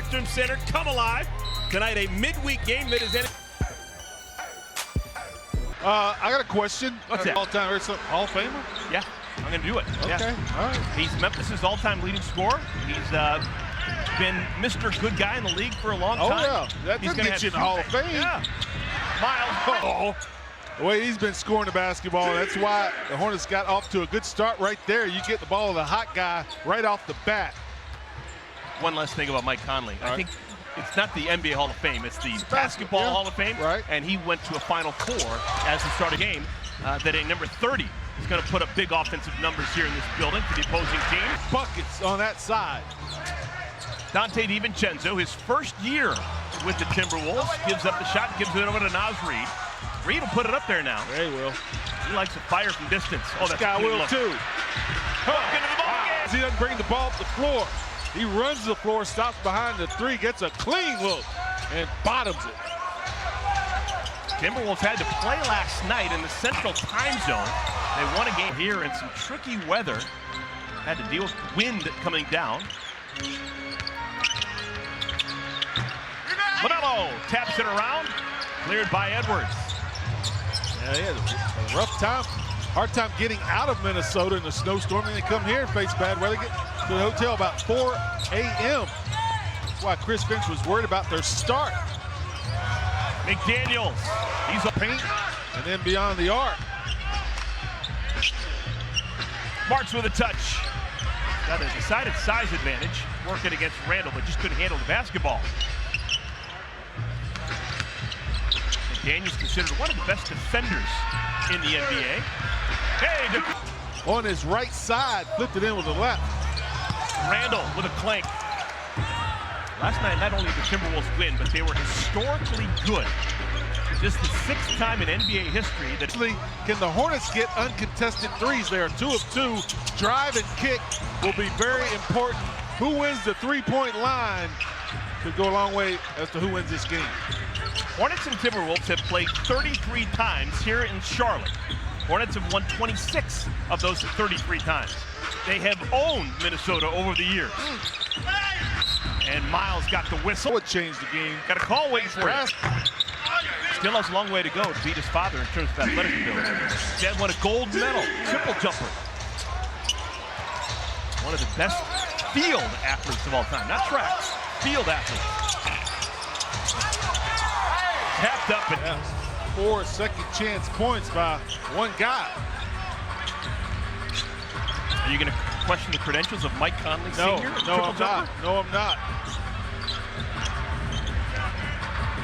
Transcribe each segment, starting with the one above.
Spectrum Center, come alive. Tonight, a midweek game that is in. I got a question. What's that? All-time Hall of Famer? Yeah, I'm going to do it. Okay, yeah. all right. He's Memphis' all-time leading scorer. He's been Mr. Good Guy in the league for a long time. Oh, yeah. That doesn't get you in the Hall of Fame. Yeah. Miles. The way he's been scoring the basketball, that's why the Hornets got off to a good start right there. You get the ball to the hot guy right off the bat. One last thing about Mike Conley. I think it's not the NBA Hall of Fame, it's the Basketball yeah. Hall of Fame. Right. And he went to a Final Four as the start of the game. That at number 30 is going to put up big offensive numbers here in this building for the opposing team. Buckets on that side. Dante DiVincenzo, his first year with the Timberwolves, gives up the shot, gives it over to Naz Reid. Reid will put it up there now. Yeah, he will. He likes to fire from distance. Oh, that's this guy will look. too. Hook into the ball game. He doesn't bring the ball up the floor. He runs the floor, stops behind the three, gets a clean look, and bottoms it. Timberwolves had to play last night in the Central Time Zone. They won a game here in some tricky weather. Had to deal with wind coming down. Modelo taps it around, cleared by Edwards. Yeah, he had a rough time, hard time getting out of Minnesota in the snowstorm, and they come here and face bad weather. Get to the hotel about 4 a.m. That's why Chris Finch was worried about their start. McDaniels, he's a Paint, and then beyond the arc. Marks with a touch. Got a decided size advantage, working against Randall, but just couldn't handle the basketball. McDaniels considered one of the best defenders in the NBA. Hey, on his right side, flipped it in with the left. Randall with a clank. Last night, not only did the Timberwolves win, but they were historically good. Just the 6th time in NBA history that... Can the Hornets get uncontested threes? They are 2 of 2. Drive and kick will be very important. Who wins the three-point line could go a long way as to who wins this game. Hornets and Timberwolves have played 33 times here in Charlotte. Hornets have won 26 of those 33 times. They have owned Minnesota over the years. And Miles got the whistle. Would change the game. Got a call waiting for him. Still has a long way to go to beat his father in terms of athletic ability. Dad won a gold medal, triple jumper. One of the best field athletes of all time, not track, field athletes. Tapped up and 4 second chance points by one guy. Are you going to question the credentials of Mike Conley Sr.? No, I'm not. No, I'm not.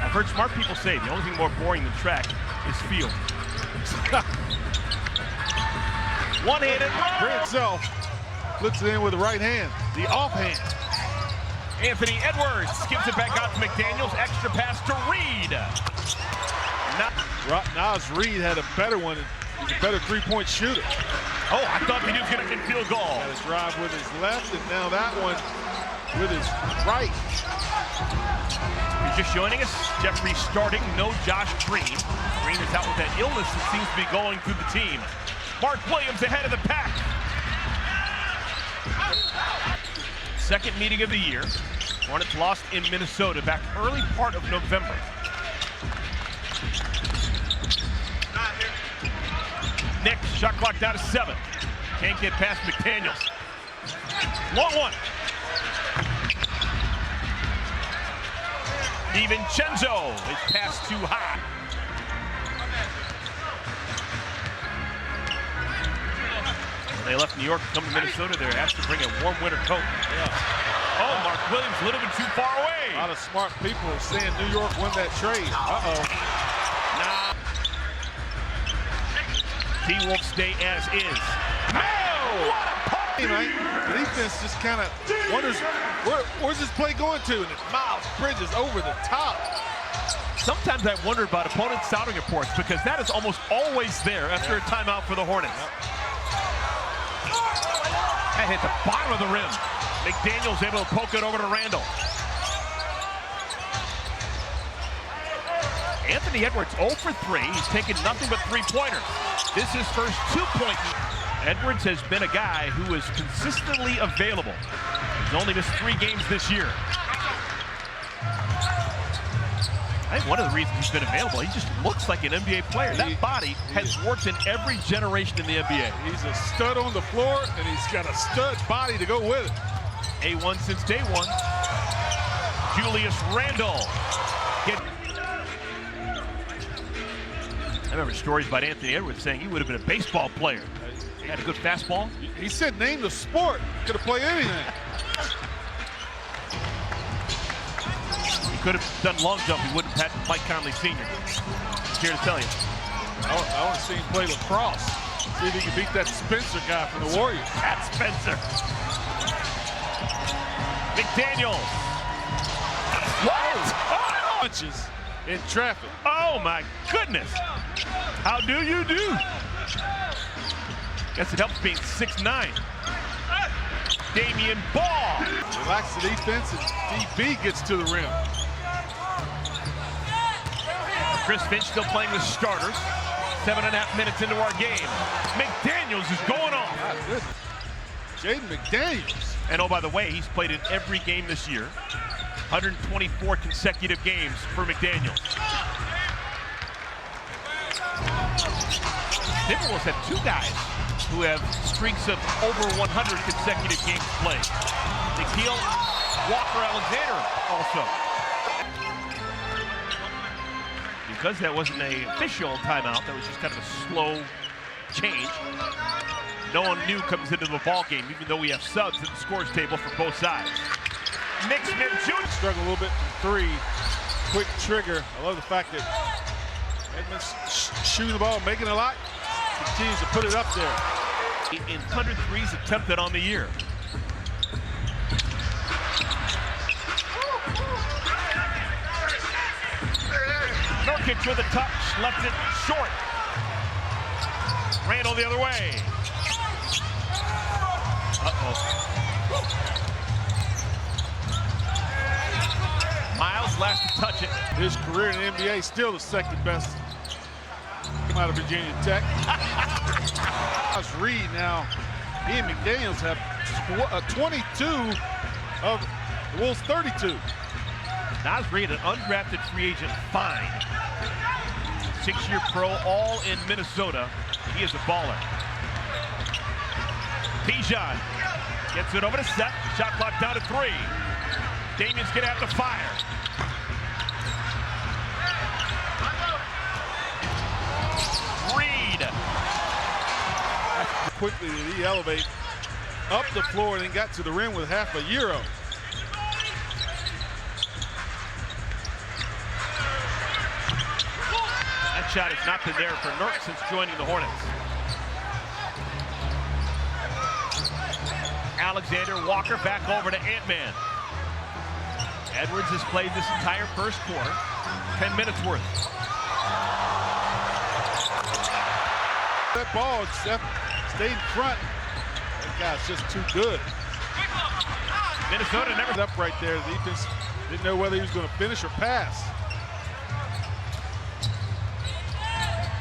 I've heard smart people say the only thing more boring than track is field. One-handed. For himself. Flips it in with the right hand. The offhand. Anthony Edwards gives it back out to McDaniels. Extra pass to Reid. Naz Reid had a better one. He's a better three-point shooter. Oh, I thought he was going to get field goal. Got a drive with his left, and now that one with his right. If you're just joining us, Jeffrey starting, no Josh Green. Green is out with that illness that seems to be going through the team. Mark Williams ahead of the pack. Second meeting of the year. Hornets lost in Minnesota back early part of November. Nick, shot clock down to 7. Can't get past McDaniels. Long one. DiVincenzo is passed too high. When they left New York to come to Minnesota, they were asked to bring a warm winter coat. Yeah. Oh, Mark Williams a little bit too far away. A lot of smart people are saying New York won that trade. Uh-oh. Nah. T-Wolves stay as is. No! What a puck! Right? The defense just kind of wonders, where's this play going to? And Miles Bridges over the top. Sometimes I wonder about opponent scouting reports because that is almost always there after a timeout for the Hornets. That hit the bottom of the rim. McDaniels able to poke it over to Randall. Anthony Edwards 0 for 3. He's taken nothing but three-pointers. This is his first 2-point. Edwards has been a guy who is consistently available. He's only missed 3 games this year. I think one of the reasons he's been available, he just looks like an NBA player. That body has worked in every generation in the NBA. He's a stud on the floor, and he's got a stud body to go with it. A1 since day one. Julius Randle. I remember stories about Anthony Edwards saying he would have been a baseball player. He had a good fastball. He said name the sport. Could have played anything. He could have done long jump. He wouldn't have had Mike Conley Sr. Here to tell you. I want to see him play lacrosse. See if he can beat that Spencer guy from the Warriors. Pat Spencer. McDaniels. What? Oh! Punches in traffic. Oh my goodness. How do you do? Guess it helps being 6'9". Damian Ball. Relax the defense and DB gets to the rim. Chris Finch still playing with starters. 7.5 minutes into our game. McDaniels is going on. God, good. Jaden McDaniels. And oh, by the way, he's played in every game this year. 124 consecutive games for McDaniels. Timberwolves have two guys who have streaks of over 100 consecutive games played. Nikhil Walker-Alexander also. Because that wasn't an official timeout, that was just kind of a slow change. No one new comes into the ball game, even though we have subs at the scores table for both sides. Nick Smith Jr. Struggle a little bit from three. Quick trigger. I love the fact that Edmonds shooting the ball, making a lot, continues to put it up there. In 100 threes attempted on the year. Nurkic with a touch, left it short. Randle the other way. Miles last to touch it. His career in the NBA still the second best. Come out of Virginia Tech. Miles Reed now. He and McDaniels have 22 of the Wolves' 32. Naz Reid, an undrafted free agent, fine. 6-year pro, all in Minnesota. He is a baller. Bijan gets it over to Seth. Shot clock down to 3. Damian's gonna have to fire. Reed. Quickly did he elevate up the floor and then got to the rim with half a euro. That shot has not been there for Nurk since joining the Hornets. Alexander Walker back over to Ant-Man. Edwards has played this entire first quarter. 10 minutes worth. That ball, Steph stayed in front. That guy's just too good. Minnesota never up right there. The defense didn't know whether he was going to finish or pass.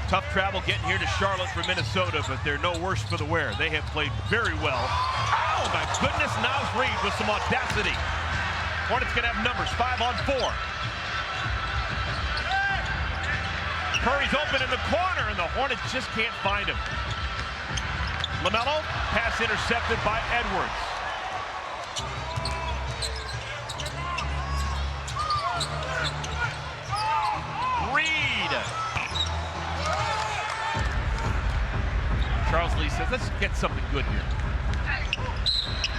Tough travel getting here to Charlotte for Minnesota, but they're no worse for the wear. They have played very well. Oh my goodness, Naz Reid with some audacity. Hornets gonna have numbers, 5 on 4. Curry's open in the corner, and the Hornets just can't find him. LaMelo, pass intercepted by Edwards. Reed. Charles Lee says, let's get something good here.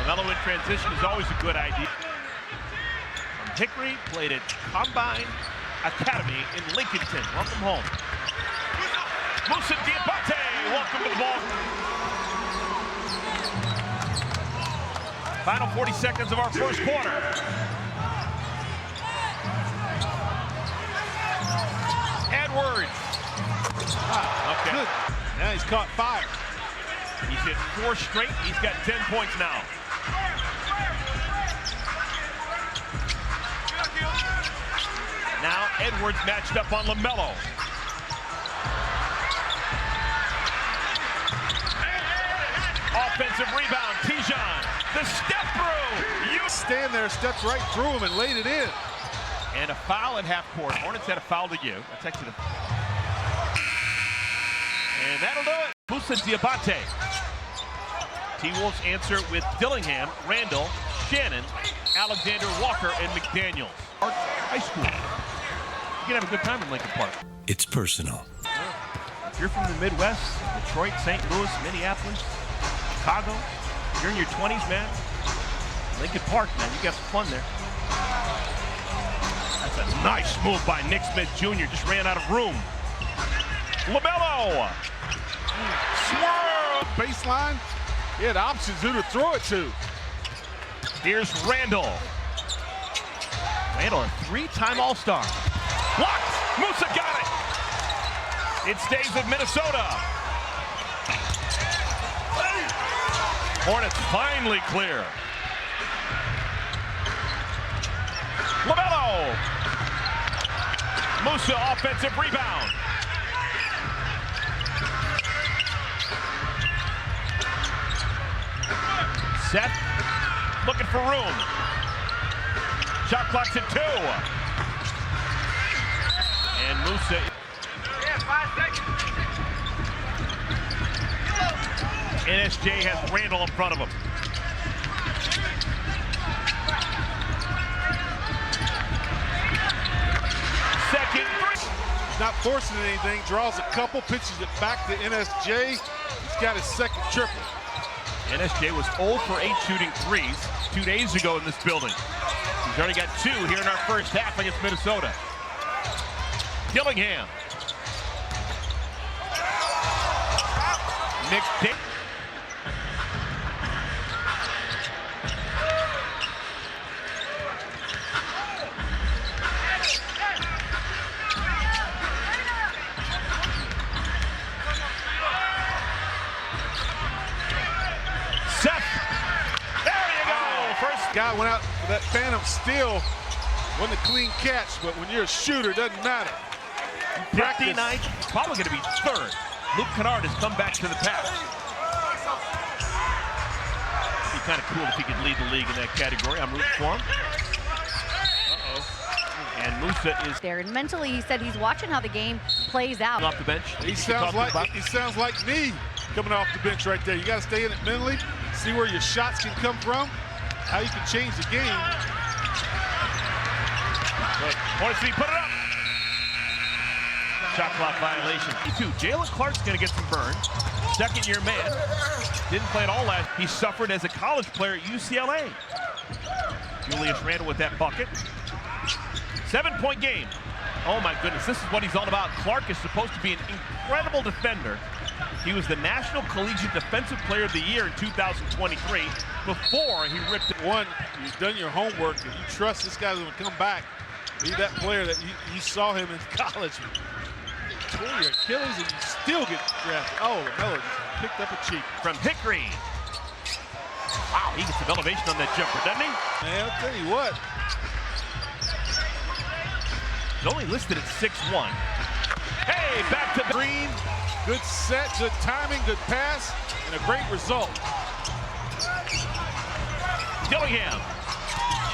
LaMelo in transition is always a good idea. Hickory played at Combine Academy in Lincolnton. Welcome home. Moussa Diabate, welcome to the ball. Final 40 seconds of our first quarter. Edwards. Okay. Good. Now he's caught fire. He's hit 4 straight. He's got 10 points now. Now Edwards matched up on LaMelo. Offensive rebound, Bijan. The step through. You stand there, stepped right through him and laid it in. And a foul at half court. Hornets had a foul to give. That's actually the... And that'll do it. Musa Diabate. T-Wolves answer with Dillingham, Randall, Shannon, Alexander Walker, and McDaniels. High school. You can have a good time in Lincoln Park. It's personal. If you're from the Midwest, Detroit, St. Louis, Minneapolis, Chicago, you're in your 20s, man. Lincoln Park, man, you got some fun there. That's a nice move by Nick Smith Jr. Just ran out of room. LaMelo. Swirl. Baseline. He had options who to throw it to. Here's Randall. Randall, a three-time All-Star. Blocked. Musa got it. It stays with Minnesota. Hornets finally clear. LaMelo. Musa offensive rebound. Seth looking for room. Shot clock's at 2. And Musa. NSJ has Randall in front of him. Second. He's not forcing anything, draws a couple, pitches it back to NSJ. He's got his second triple. NSJ was 0 for 8 shooting threes 2 days ago in this building. He's already got 2 here in our first half against Minnesota. Dillingham. Nick Dick. Guy went out for that phantom steal. Wasn't a clean catch, but when you're a shooter, it doesn't matter. 59, probably going to be 3rd. Luke Kennard has come back to the pass. It'd be kind of cool if he could lead the league in that category. I'm rooting for him. And Musa is there, and mentally he said he's watching how the game plays out. Off the bench. He sounds like me coming off the bench right there. You got to stay in it mentally, see where your shots can come from, how you can change the game. Hornets, put it up. Shot clock violation. Jalen Clark's going to get some burn. Second-year man. Didn't play at all last. He suffered as a college player at UCLA. Julius Randle with that bucket. 7-point game. Oh my goodness, this is what he's all about. Clark is supposed to be an incredible defender. He was the National Collegiate Defensive Player of the Year in 2023 before he ripped it. One, you've done your homework and you trust this guy's going to come back. Be that player that you saw him in college. Tore your Achilles and you still get drafted. Oh, LaMelo just picked up a cheek. From Hickory. Wow, he gets some elevation on that jumper, doesn't he? Man, I'll tell you what. He's only listed at 6'1". Hey, back to Green. Good set, good timing, good pass, and a great result. Dillingham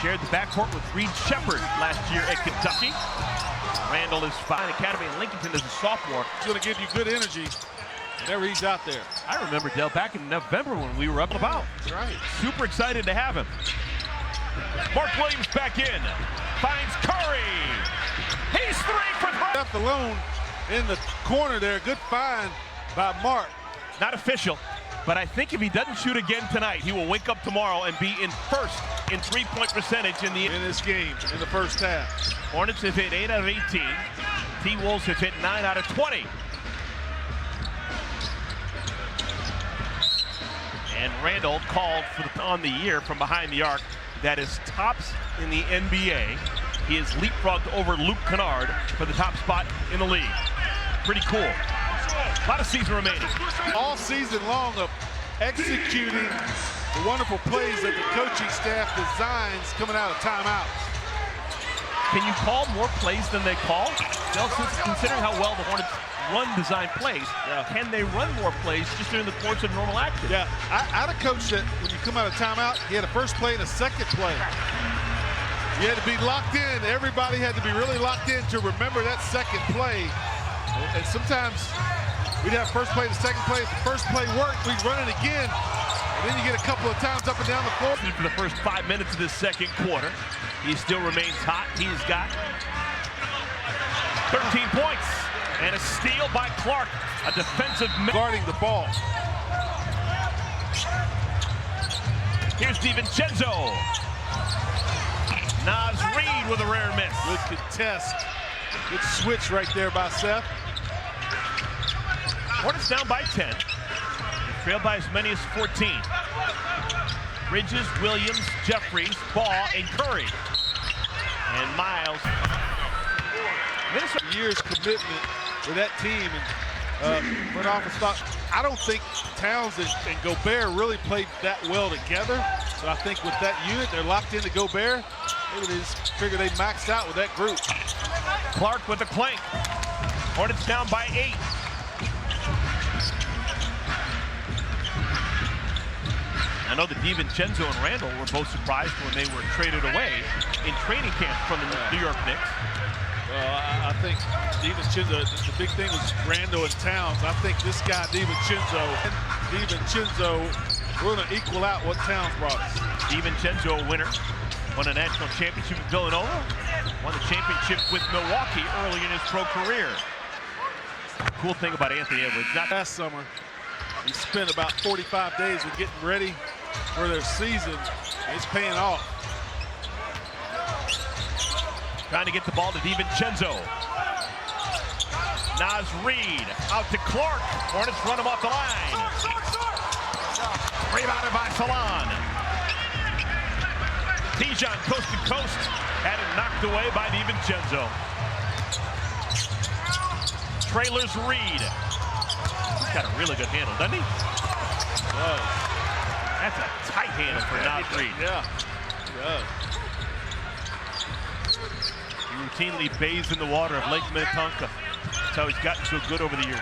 shared the backcourt with Reed Shepard last year at Kentucky. Randall is fine. Academy in Lincolnton as a sophomore. He's going to give you good energy whenever he's out there. I remember, Dale, back in November when we were up and about. That's right. Super excited to have him. Mark Williams back in. Finds Curry. He's 3 for 3. Left alone in the corner there. Good find by Mark. Not official, but I think if he doesn't shoot again tonight, he will wake up tomorrow and be in first in three-point percentage in this game in the first half. Hornets have hit 8 out of 18. T-Wolves have hit 9 out of 20. And Randall called on the year from behind the arc. That is tops in the NBA. He has leapfrogged over Luke Kennard for the top spot in the league. Pretty cool. A lot of season remaining. All season long of executing the wonderful plays that the coaching staff designs coming out of timeouts. Can you call more plays than they call? Considering how well the Hornets run design plays, can they run more plays just during the course of normal action? Yeah, I had a coach that when you come out of timeout, he had a first play and a second play. You had to be locked in. Everybody had to be really locked in to remember that second play. And sometimes we'd have first play to second play. If the first play worked, we'd run it again. And then you get a couple of times up and down the floor. For the first 5 minutes of this second quarter, he still remains hot. He's got 13 points and a steal by Clark, a defensive guarding the ball. Here's DiVincenzo. Naz Reid with a rare miss. Good contest. Good switch right there by Seth. Hornets down by 10. Trailed by as many as 14. Bridges, Williams, Jeffries, Ball, and Curry. And Miles. Minnesota years commitment with that team, and front office thought, I don't think Towns and Gobert really played that well together. So I think with that unit, they're locked into Gobert. Maybe they just figure they maxed out with that group. Clark with a clank. Hornets down by 8. I know that DiVincenzo and Randall were both surprised when they were traded away in training camp from the New York Knicks. I think DiVincenzo, the big thing was Randall and Towns. I think this guy, DiVincenzo, we're going to equal out what Towns brought us. DiVincenzo, a winner, won a national championship with Villanova, won the championship with Milwaukee early in his pro career. Cool thing about Anthony Edwards, last summer, he spent about 45 days with getting ready for their season. It's paying off. Trying to get the ball to DiVincenzo. Naz Reid out to Clark. Hornets run him off the line. Rebounded by Salon. Tijon coast to coast. Had it knocked away by DiVincenzo. Trailers Reid. He's got a really good handle, doesn't he? That's a tight handle for Naz Reid. Yeah, he does. He routinely bathes in the water of Lake Minnetonka. That's how he's gotten so good over the years.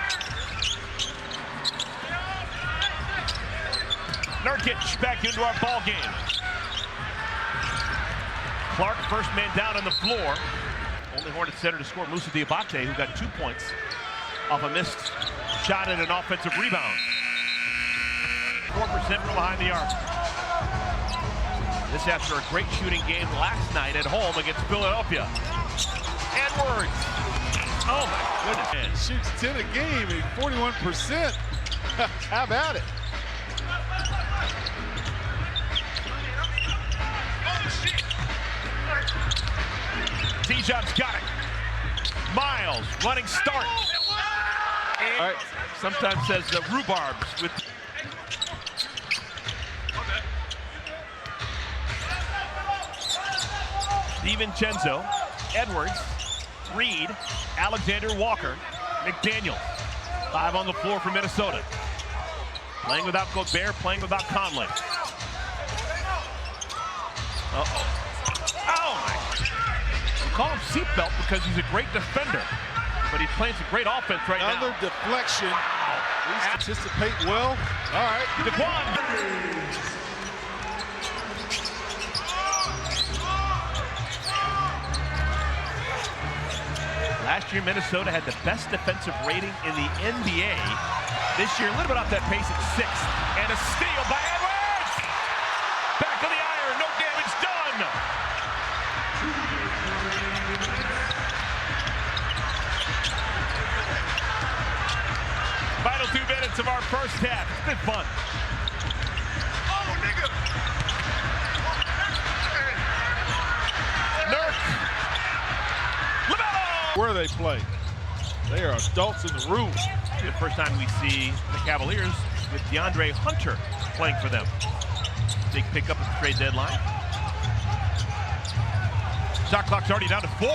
Nurkic back into our ball game. Clark, first man down on the floor. Only Hornets center to score, Moussa Diabate, who got 2 points off a missed shot at an offensive rebound. 4% from behind the arc. This after a great shooting game last night at home against Philadelphia. Edwards. Oh my goodness. Man. Shoots 10 a game and 41%. How about it? Tijon's got it. Miles running start. And all right. Sometimes says rhubarbs with. DiVincenzo, Edwards, Reid, Alexander Walker, McDaniel. 5 on the floor for Minnesota. Playing without Gobert, playing without Conley. Uh-oh. Oh, my. We call him seatbelt because he's a great defender, but he plays a great offense right now. Another deflection. These anticipate well. All right. DeQuan. Last year, Minnesota had the best defensive rating in the NBA. This year, a little bit off that pace at 6th. And a steal by Edwards! Back of the iron, no damage done! Final 2 minutes of our first half. It's been fun. Oh, nigga! Nurk! Where they play. They are adults in the room. The first time we see the Cavaliers with DeAndre Hunter playing for them. Big pickup at the trade deadline. Shot clock's already down to 4.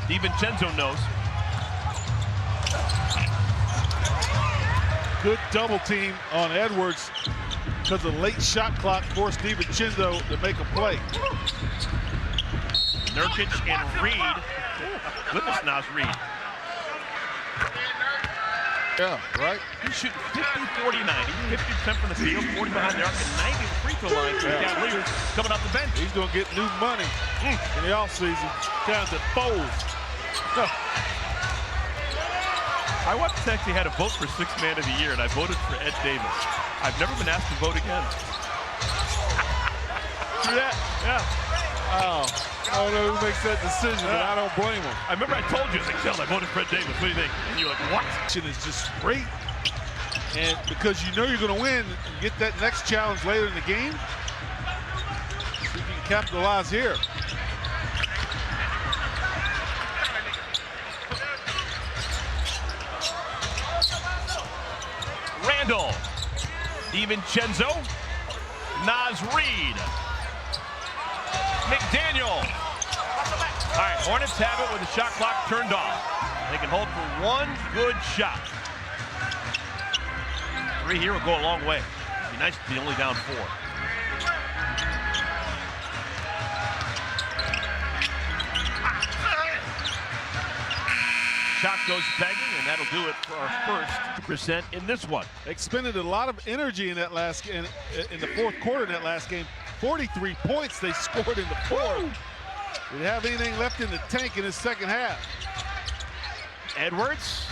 DiVincenzo knows. Good double team on Edwards because the late shot clock forced DiVincenzo to make a play. Nurkic and Reid. Goodness, Naz Reid. Yeah, right. He's shooting 50, 40, 90, 50% from the field, 40 behind the arc, and 90 at the free throw line. Cavaliers coming off the bench. He's going to get new money in the offseason. Down to Foles. I once actually had a vote for Sixth Man of the Year, and I voted for Ed Davis. I've never been asked to vote again. See that? Yeah. Oh, I don't know who makes that decision, but I don't blame him. I remember I told you, I voted for Ed Davis. What do you think? And you're like, what? It's just great. And because you know you're going to win, you get that next challenge later in the game. See if you can capitalize here. Randall, DiVincenzo, Naz Reid, McDaniel. All right, Hornets have it with the shot clock turned off. They can hold for one good shot. 3 here will go a long way. It'd be nice to be only down 4. Shot goes begging, and that'll do it for our first percent in this one. Expended a lot of energy in that last in the fourth quarter in that last game. 43 points they scored in the fourth. Didn't have anything left in the tank in his second half. Edwards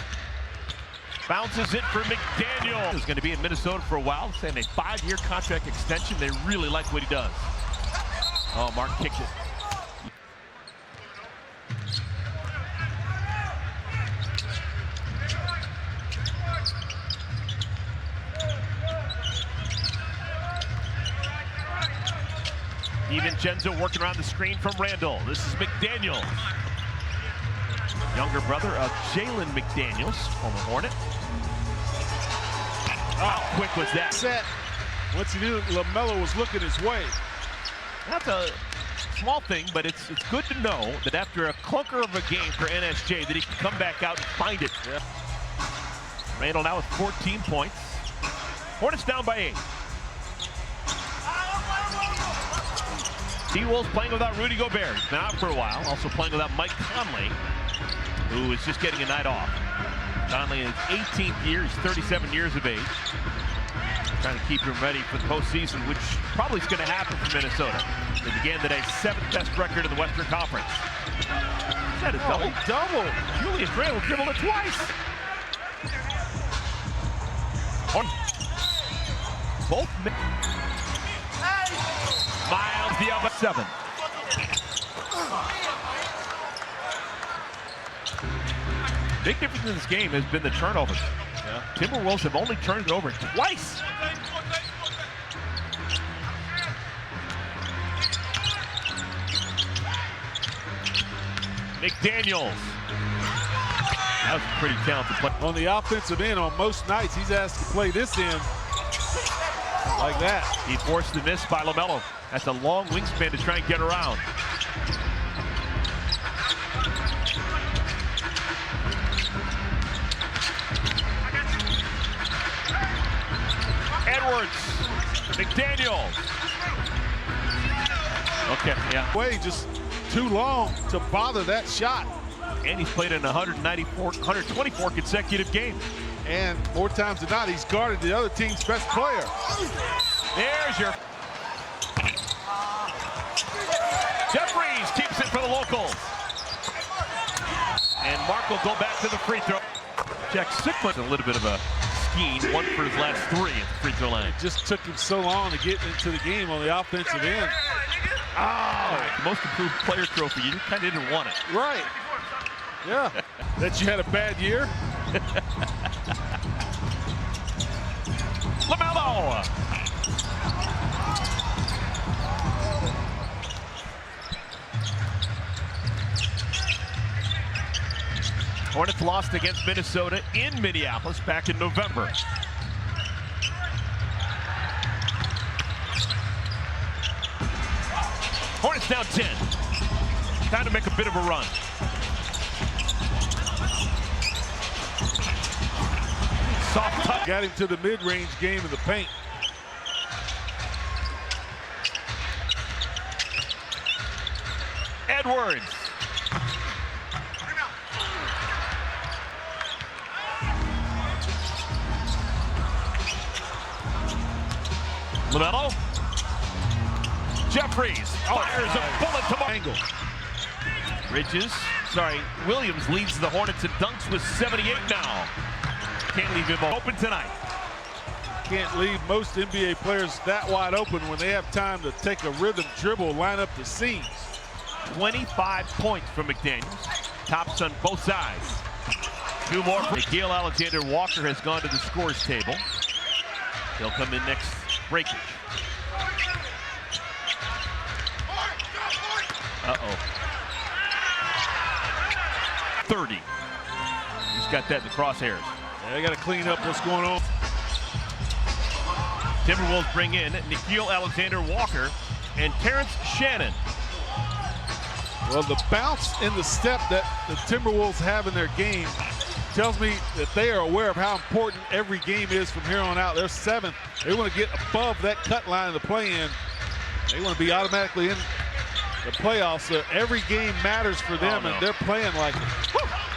bounces it for McDaniel. He's going to be in Minnesota for a while, saying a 5-year contract extension. They really like what he does. Oh, Mark kicked it. DiVincenzo working around the screen from Randall. This is McDaniels. Younger brother of Jalen McDaniels, former Hornet. How quick was that? Set. Once he knew LaMelo was looking his way. That's a small thing, but it's good to know that after a clunker of a game for NSJ that he can come back out and find it. Yeah. Randall now with 14 points. Hornets down by 8. T-Wolves playing without Rudy Gobert. He's been out for a while. Also playing without Mike Conley, who is just getting a night off. Conley in his 18th year. He's 37 years of age. Trying to keep him ready for the postseason, which probably is going to happen for Minnesota. They began today 7th best record in the Western Conference. Is that a double? Double. Julius Randle dribbled it twice. Both. Miles the other 7. Big difference in this game has been the turnovers. Yeah. Timberwolves have only turned it over twice. McDaniels. That was a pretty talented play. On the offensive end, on most nights, he's asked to play this end like that. He forced the miss by LaMelo. That's a long wingspan to try and get around. Edwards, McDaniels. Okay, yeah. Way just too long to bother that shot. And he's played in 124 consecutive games. And more times than not, he's guarded the other team's best player. There's your... Jeffries keeps it for the locals. And Mark will go back to the free throw. Jack Sickman, a little bit of a skiing, 1 for his last 3 at the free throw line. It just took him so long to get into the game on the offensive end. Oh, most improved player trophy. You kind of didn't want it. Right. Yeah. That you had a bad year. LaMelo. Hornets lost against Minnesota in Minneapolis back in November. Hornets down 10. Time to make a bit of a run. Soft touch. Got him to the mid-range game in the paint. Edwards. LaMelo. Jeffries fires a bullet to angle. Williams leads the Hornets in dunks with 78 now. Can't leave him open tonight. Can't leave most NBA players that wide open when they have time to take a rhythm dribble, line up the seams. 25 points from McDaniels. Tops on both sides. 2 more. Nickeil Alexander-Walker has gone to the scores table. He'll come in next breakage. Uh-oh. 30. He's got that in the crosshairs. Yeah, they got to clean up what's going on. Timberwolves bring in Nickeil Alexander-Walker and Terrence Shannon. Well, the bounce in the step that the Timberwolves have in their game tells me that they are aware of how important every game is from here on out. They're 7th. They want to get above that cut line of the play-in. They want to be automatically in the playoffs. So every game matters for them, and they're playing like it.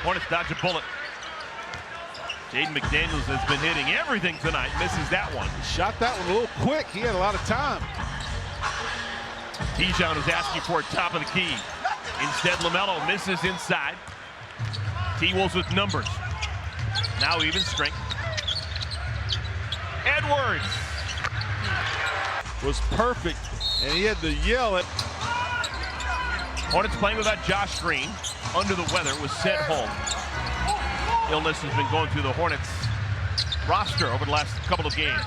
Hornets dodge a bullet. Jaden McDaniels has been hitting everything tonight. Misses that one. He shot that one a little quick. He had a lot of time. Tijon is asking for it top of the key. Instead, LaMelo misses inside. T-Wolves with numbers. Now even strength. Edwards was perfect, and he had to yell it. Hornets playing without Josh Green. Under the weather, was sent home. Illness has been going through the Hornets roster over the last couple of games.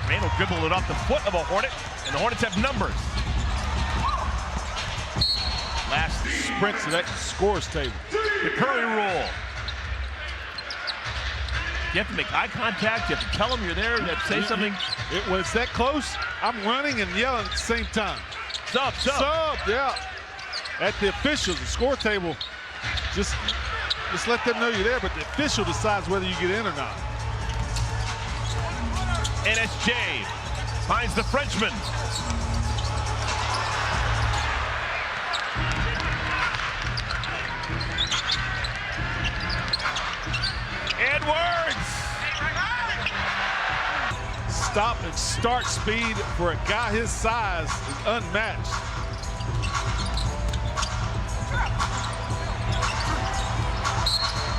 Randall dribbled it off the foot of a Hornet, and the Hornets have numbers. Last sprint to that scores table. The Curry rule. You have to make eye contact. You have to tell them you're there. You have to say something. When it's that close, I'm running and yelling at the same time. Sub, yeah. At the officials, the score table, just let them know you're there, but the official decides whether you get in or not. NSJ finds the Frenchman. Edwards! Stop and start speed for a guy his size is unmatched.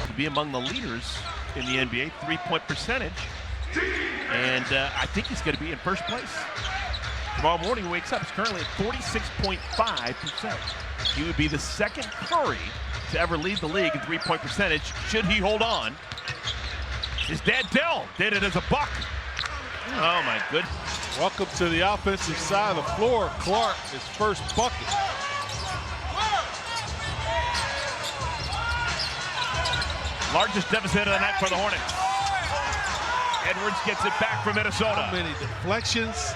To be among the leaders in the NBA, 3-point percentage. And I think he's going to be in first place. Tomorrow morning he wakes up, he's currently at 46.5%. He would be the second Curry to ever lead the league in 3-point percentage, should he hold on. His dad, Dell, did it as a buck. Oh, my goodness. Welcome to the offensive side of the floor. Clark, his first bucket. Largest deficit of the night for the Hornets. Edwards gets it back from Minnesota. How many deflections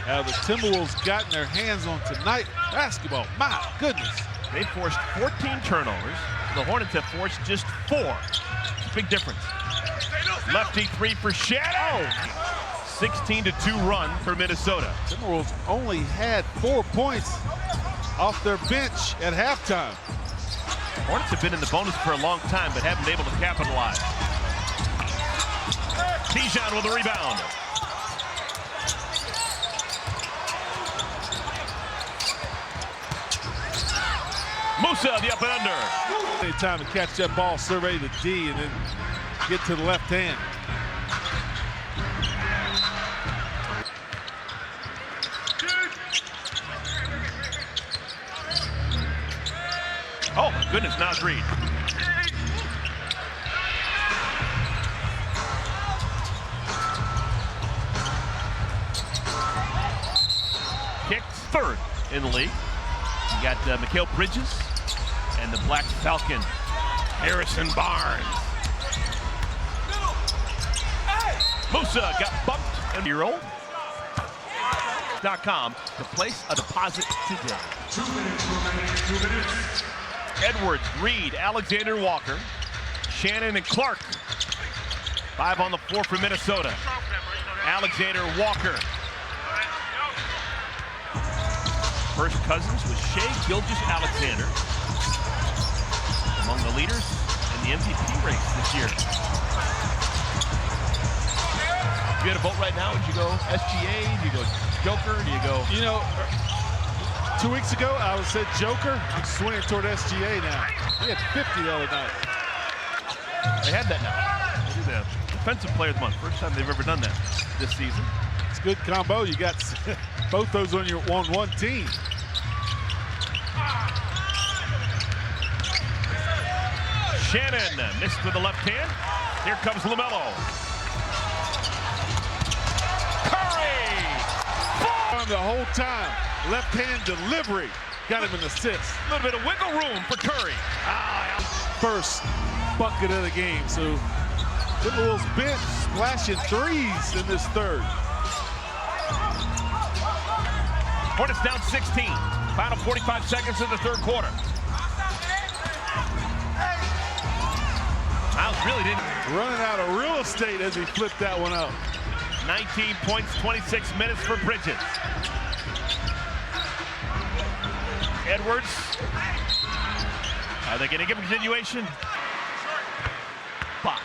have the Timberwolves gotten their hands on tonight? Basketball, my goodness. They forced 14 turnovers. The Hornets have forced just 4. It's a big difference. Lefty 3 for Shannon. 16-2 run for Minnesota. Timberwolves only had 4 points off their bench at halftime. Hornets have been in the bonus for a long time, but haven't been able to capitalize. Tijon with the rebound. Musa, the up and under. Any time to catch that ball, survey the D, and then get to the left hand. Oh, my goodness, Naz Reid. Kicked 3rd in the league. You got Mikal Bridges and the Black Falcon, Harrison Barnes. Musa got bumped and .com to place a deposit today. 2 minutes remaining, 2 minutes. Edwards, Reed, Alexander-Walker, Shannon and Clark. 5 on the floor for Minnesota. Alexander-Walker. First cousins with Shai Gilgeous-Alexander. Among the leaders in the MVP race this year. If you had a vote right now, would you go SGA? Do you go Joker? Do you go? You know, 2 weeks ago, I would say Joker. I'm swinging toward SGA now. He had 50 the other night. They had that now. They do that. Defensive Player of the Month. First time they've ever done that this season. It's a good combo. You got both those on your one team. Shannon missed with the left hand. Here comes LaMelo. Curry! The whole time, left hand delivery got him an assist. A little bit of wiggle room for Curry. First bucket of the game. So Timberwolves bench splashing threes in this third. Hornets down 16. Final 45 seconds in the third quarter. Miles really didn't. Running out of real estate as he flipped that one out. 19 points, 26 minutes for Bridges. Edwards. Are they going to give him continuation? Oh,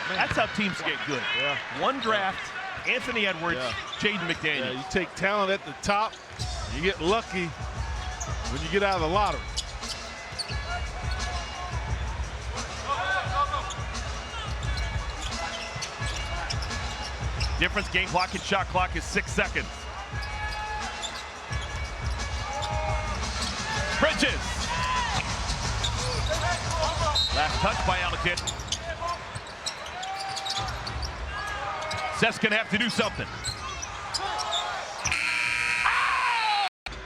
that's how teams get good. Yeah. One draft, Anthony Edwards, Jaden McDaniels. Yeah, you take talent at the top, you get lucky when you get out of the lottery. Difference game clock and shot clock is 6 seconds. Bridges. Last touch by Alexander. Seth's gonna have to do something.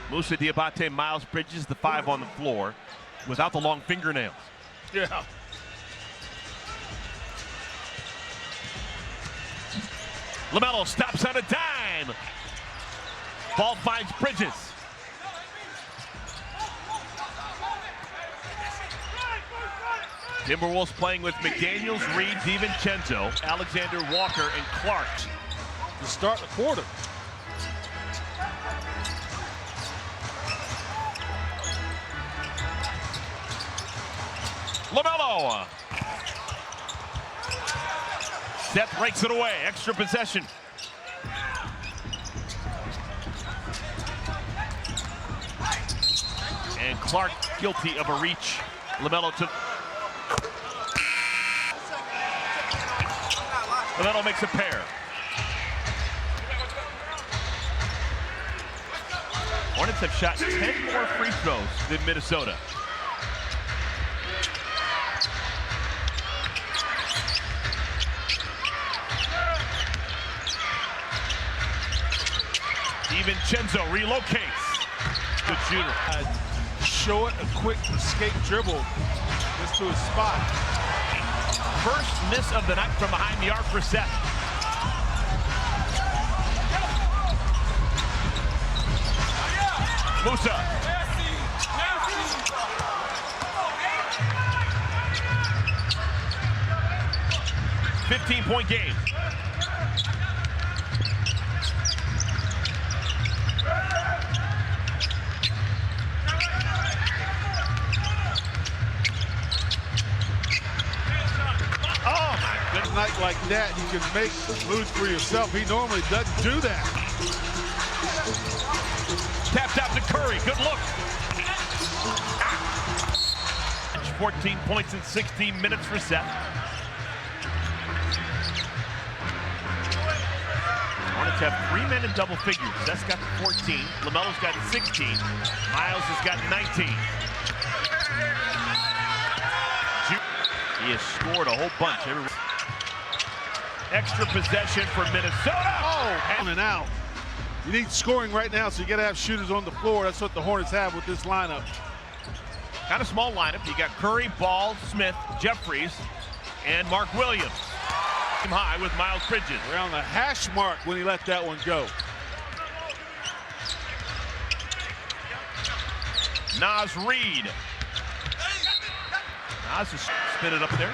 Musa Diabate, Miles Bridges, the 5 on the floor without the long fingernails. Yeah. LaMelo stops on a dime. Ball finds Bridges. Timberwolves playing with McDaniels, Reed, DiVincenzo, Alexander Walker, and Clark. To start the quarter. LaMelo. Seth breaks it away. Extra possession. And Clark guilty of a reach. LaMelo to. LaMelo makes a pair. Hornets have shot 10 more free throws than Minnesota. DiVincenzo relocates. Good shooter. Short, a quick escape dribble. Gets to his spot. First miss of the night from behind the arc for Seth. Musa. 15-point game. A night like that, you can make moves for yourself. He normally doesn't do that. Tapped out to Curry. Good look. 14 points in 16 minutes for Seth. Hornets have 3 men in double figures. Seth's got 14. LaMelo's got 16. Miles has got 19. He has scored a whole bunch. Extra possession for Minnesota. Oh, and out. You need scoring right now, so you got to have shooters on the floor. That's what the Hornets have with this lineup. Kind of small lineup. You got Curry, Ball, Smith, Jeffries, and Mark Williams. High with Miles Bridges. Around the hash mark when he let that one go. Naz Reid. Naz is spinning up there.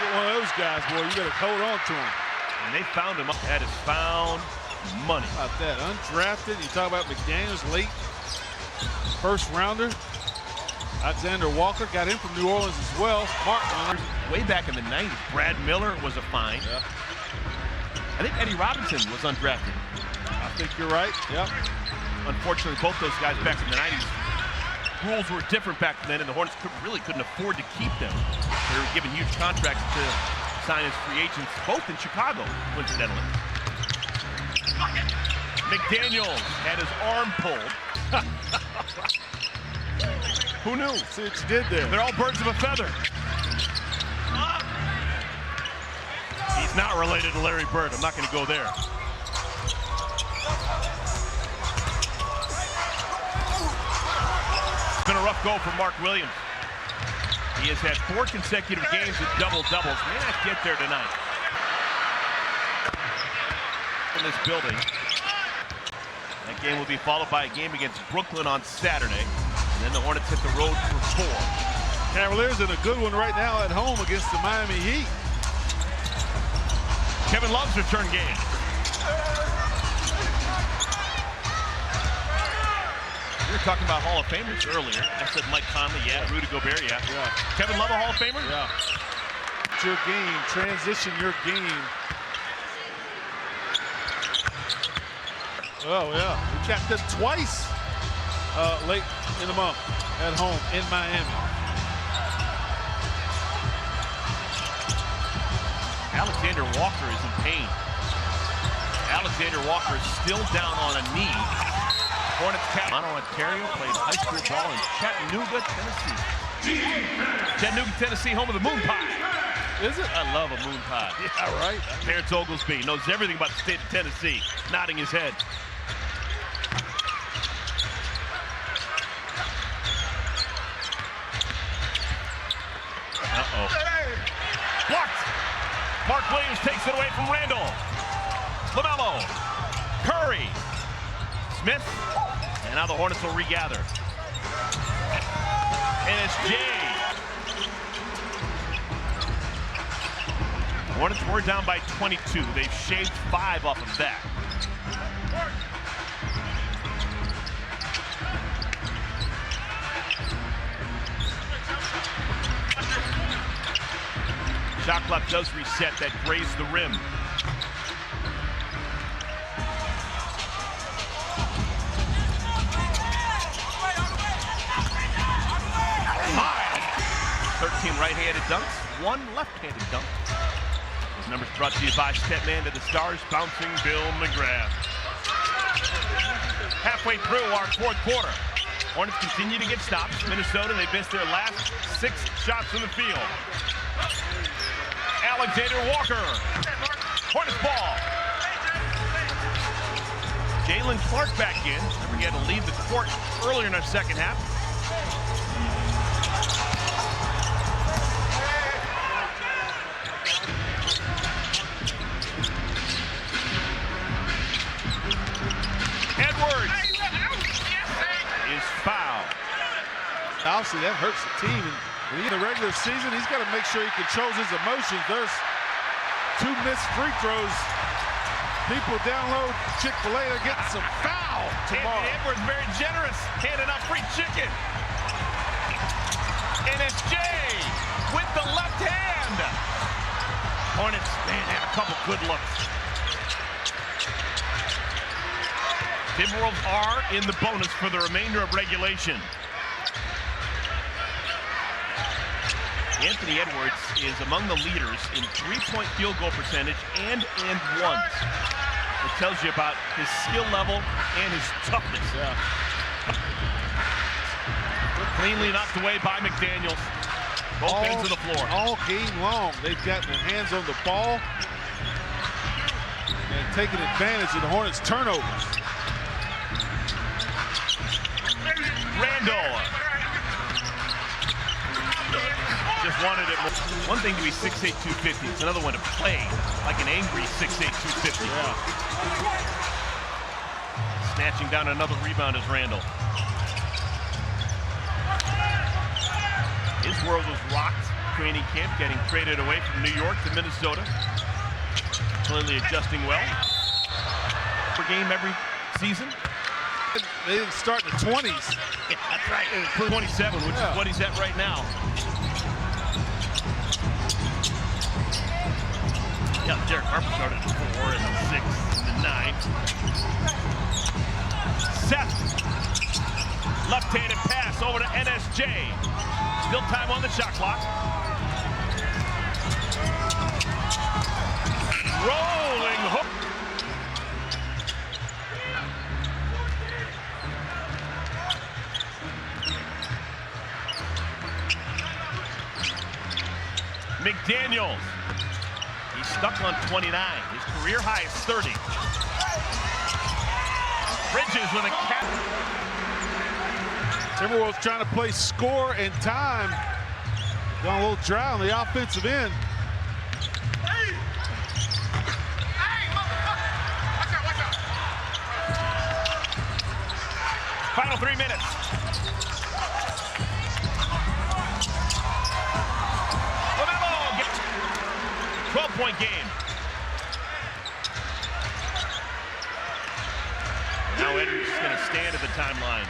Get one of those guys, boy. You got to hold on to him. And they found him. That is found money. How about that? Undrafted. You talk about McDaniels, late first rounder. Alexander Walker got in from New Orleans as well. Martin. Way back in the 90s, Brad Miller was a find. Yeah. I think Eddie Robinson was undrafted. I think you're right. Yep. Unfortunately, both those guys back in the 90s, rules were different back then, and the Hornets really couldn't afford to keep them. They were given huge contracts to sign as free agents, both in Chicago, coincidentally. McDaniels had his arm pulled. Who knew? See what you did there. They're all birds of a feather. He's not related to Larry Bird. I'm not going to go there. It's been a rough go for Mark Williams. He has had 4 consecutive games with double-doubles. May not get there tonight. In this building. That game will be followed by a game against Brooklyn on Saturday. And then the Hornets hit the road for 4. Cavaliers in a good one right now at home against the Miami Heat. Kevin Love's return game. We were talking about Hall of Famers earlier. I said Mike Conley, yeah. Rudy Gobert, yeah. Kevin Love, a Hall of Famer? Yeah. Your game, transition your game. Oh, yeah. We capped it twice late in the month at home in Miami. Alexander Walker is in pain. Alexander Walker is still down on a knee. Hornets Toronto, Ontario played high school ball in Chattanooga, Tennessee. Chattanooga, Tennessee, home of the moon pie. Is it? I love a moon pie. Yeah, right. Terrence Oglesby knows everything about the state of Tennessee, nodding his head. Uh-oh. Blocked! Mark Williams takes it away from Randall. LaMelo. Curry. Smith. And now the Hornets will regather. And it's Jay. The Hornets were down by 22. They've shaved 5 off of that. Shot clock does reset, that grazed the rim. Miles. 13 right-handed dunks, 1 left-handed dunk. Those numbers brought to you by Stepman to the Stars, bouncing Bill McGrath. Halfway through our 4th quarter. Hornets continue to get stops. Minnesota, they missed their last 6 shots from the field. Alexander Walker. Hornets ball. Jalen Clark back in. Remember, he had to leave the court earlier in our second half. Edwards is fouled. Obviously, that hurts the team. And in the regular season, he's got to make sure he controls his emotions. There's 2 missed free throws. People download Chick-fil-A, they're getting some foul tomorrow. Anthony Edwards very generous, handing out free chicken. And it's Jay with the left hand. Hornets, man, had a couple good looks. Timberwolves are in the bonus for the remainder of regulation. Anthony Edwards is among the leaders in 3-point field goal percentage and ones. It tells you about his skill level and his toughness. Yeah. Cleanly knocked away by McDaniels. Both ends of the floor. All game long, they've gotten their hands on the ball and taking advantage of the Hornets' turnovers. Randall. Just wanted it more. One thing to be 6'8", 250. It's another one to play like an angry 6'8", 250. Yeah. Snatching down another rebound is Randall. His world was rocked. Training camp, getting traded away from New York to Minnesota. Clearly adjusting well. Per game every season. They didn't start in the 20s. Yeah, that's right. 27, which is what he's at right now. Yeah, Derek Harper started at 4 and then 6 and then 9. Seth, left-handed pass over to NSJ. Still time on the shot clock. Rolling hook. McDaniels. He's stuck on 29. His career high is 30. Bridges with a cap. Timberwolves trying to play score and time. Gone a little dry on the offensive end. Final 3 minutes. LaMelo gets 12-point game. Now Edwards is going to stand at the timeline.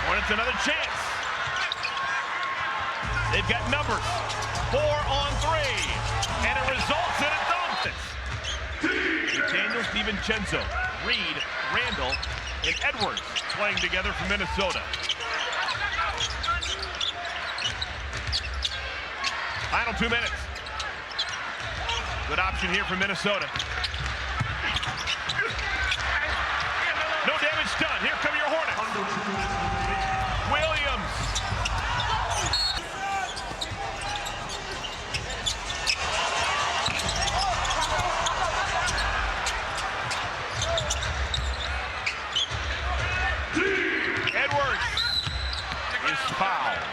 Hornets another chance. They've got numbers. 4 on 3. And it results in a dunk. Daniel, DiVincenzo, Reed, Randall, and Edwards playing together for Minnesota. Final 2 minutes. Good option here for Minnesota. No damage done. Here come your Hornets. Williams. Edwards is fouled.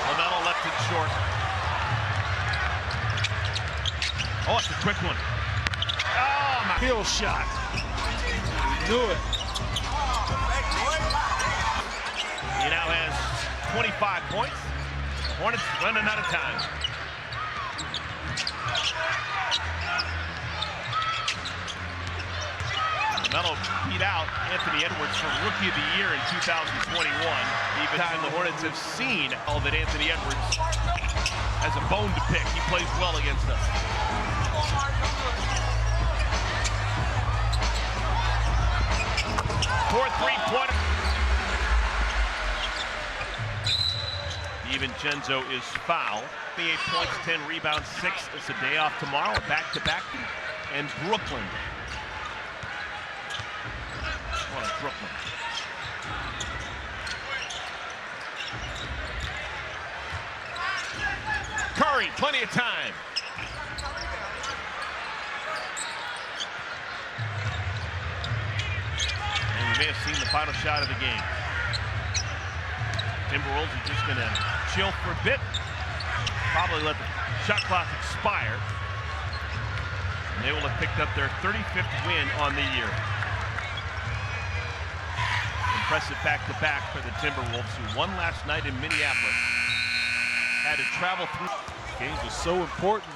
LaMelo left it short. Oh, it's a quick one. Oh, my Kill shot. Do it. He now has 25 points. Hornets running out of time. LaMelo beat out Anthony Edwards for Rookie of the Year in 2021. Even time the Hornets have seen all that Anthony Edwards has a bone to pick. He plays well against us. For 3-pointer. DiVincenzo is fouled. 28 points, 10 rebounds, 6. It's a day off tomorrow, back-to-back. And Brooklyn. What a Brooklyn. Curry, plenty of time. And we may have seen the final shot of the game. Timberwolves are just going to chill for a bit. Probably let the shot clock expire. And they will have picked up their 35th win on the year. Impressive back-to-back for the Timberwolves, who won last night in Minneapolis. Had to travel through. Games are so important.